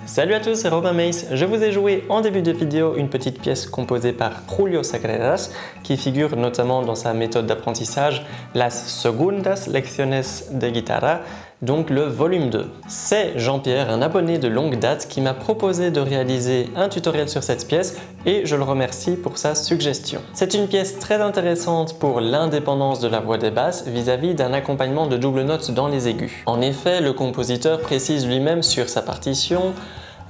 Salut à tous, c'est Robin Mace. Je vous ai joué en début de vidéo une petite pièce composée par Julio Sagreras qui figure notamment dans sa méthode d'apprentissage Las Segundas Lecciones de Guitarra, donc le volume 2. C'est Jean-Pierre, un abonné de longue date, qui m'a proposé de réaliser un tutoriel sur cette pièce et je le remercie pour sa suggestion. C'est une pièce très intéressante pour l'indépendance de la voix des basses vis-à-vis d'un accompagnement de double note dans les aigus. En effet, le compositeur précise lui-même sur sa partition: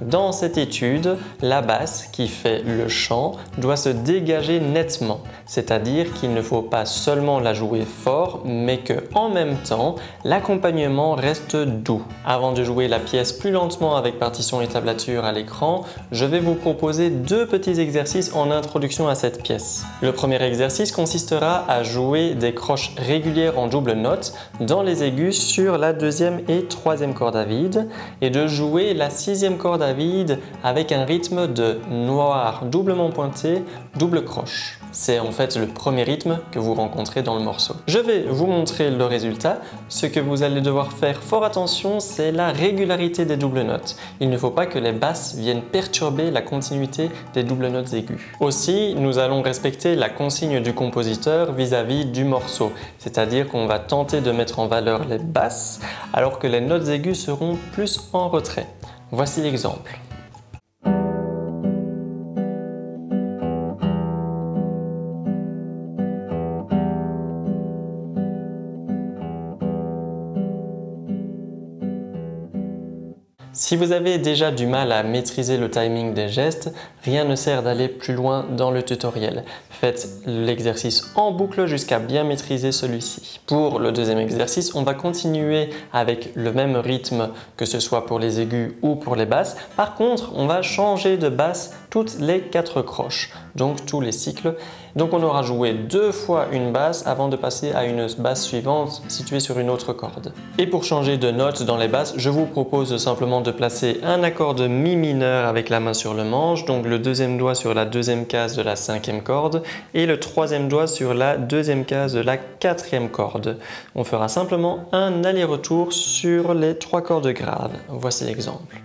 dans cette étude, la basse qui fait le chant doit se dégager nettement, c'est-à-dire qu'il ne faut pas seulement la jouer fort, mais que en même temps, l'accompagnement reste doux. Avant de jouer la pièce plus lentement avec partition et tablature à l'écran, je vais vous proposer deux petits exercices en introduction à cette pièce. Le premier exercice consistera à jouer des croches régulières en double note dans les aigus sur la deuxième et troisième corde à vide et de jouer la sixième corde à vide avec un rythme de noir doublement pointé, double croche. C'est en fait le premier rythme que vous rencontrez dans le morceau. Je vais vous montrer le résultat. Ce que vous allez devoir faire fort attention, c'est la régularité des doubles notes. Il ne faut pas que les basses viennent perturber la continuité des doubles notes aiguës. Aussi, nous allons respecter la consigne du compositeur vis-à-vis du morceau, c'est-à-dire qu'on va tenter de mettre en valeur les basses alors que les notes aiguës seront plus en retrait. Voici l'exemple. Si vous avez déjà du mal à maîtriser le timing des gestes, rien ne sert d'aller plus loin dans le tutoriel. Faites l'exercice en boucle jusqu'à bien maîtriser celui-ci. Pour le deuxième exercice, on va continuer avec le même rythme que ce soit pour les aigus ou pour les basses. Par contre, on va changer de basse toutes les 4 croches, donc tous les cycles. Donc on aura joué 2 fois une basse avant de passer à une basse suivante située sur une autre corde. Et pour changer de note dans les basses, je vous propose simplement de placer un accord de mi mineur avec la main sur le manche, donc le deuxième doigt sur la deuxième case de la 5e corde et le troisième doigt sur la deuxième case de la 4e corde. On fera simplement un aller-retour sur les 3 cordes graves. Voici l'exemple.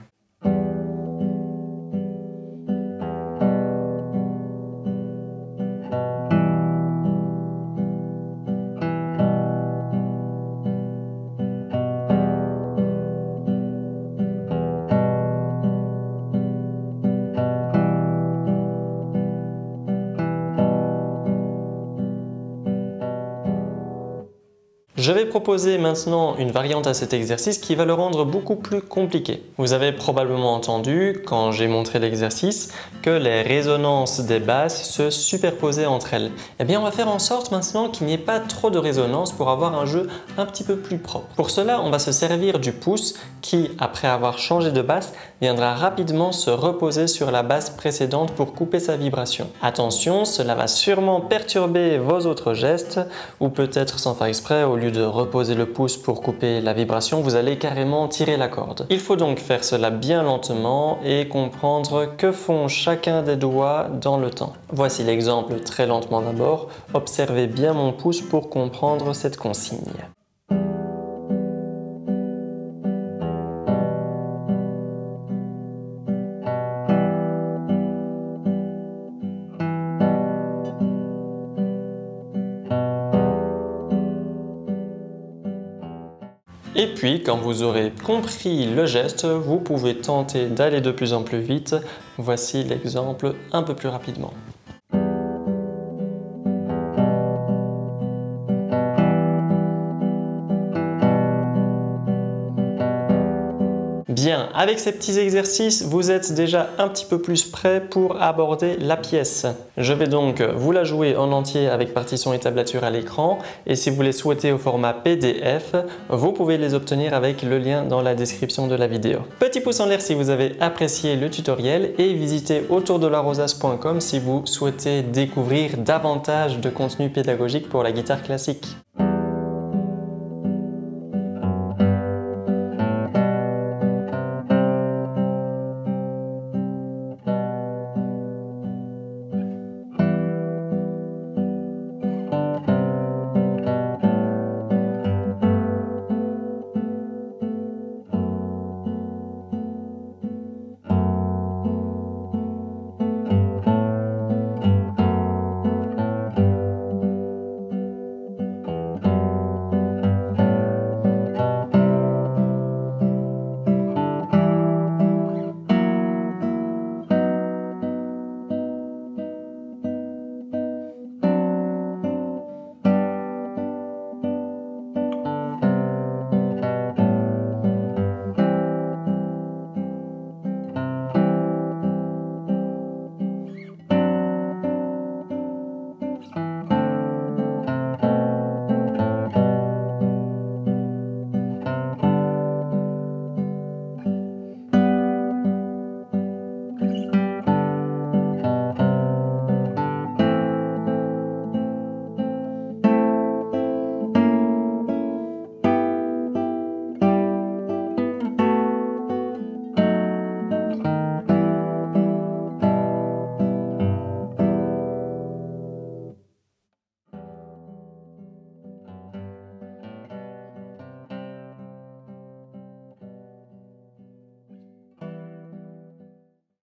Je vais proposer maintenant une variante à cet exercice qui va le rendre beaucoup plus compliqué. Vous avez probablement entendu, quand j'ai montré l'exercice, que les résonances des basses se superposaient entre elles. Eh bien, on va faire en sorte maintenant qu'il n'y ait pas trop de résonance pour avoir un jeu un petit peu plus propre. Pour cela, on va se servir du pouce qui, après avoir changé de basse, viendra rapidement se reposer sur la basse précédente pour couper sa vibration. Attention, cela va sûrement perturber vos autres gestes, ou peut-être sans faire exprès, au lieu de reposer le pouce pour couper la vibration, vous allez carrément tirer la corde. Il faut donc faire cela bien lentement et comprendre que font chacun des doigts dans le temps. Voici l'exemple très lentement d'abord. Observez bien mon pouce pour comprendre cette consigne. Et puis, quand vous aurez compris le geste, vous pouvez tenter d'aller de plus en plus vite. Voici l'exemple un peu plus rapidement. Bien, avec ces petits exercices, vous êtes déjà un petit peu plus prêt pour aborder la pièce. Je vais donc vous la jouer en entier avec partition et tablature à l'écran et si vous les souhaitez au format PDF, vous pouvez les obtenir avec le lien dans la description de la vidéo. Petit pouce en l'air si vous avez apprécié le tutoriel et visitez autourdelarosas.com si vous souhaitez découvrir davantage de contenu pédagogique pour la guitare classique.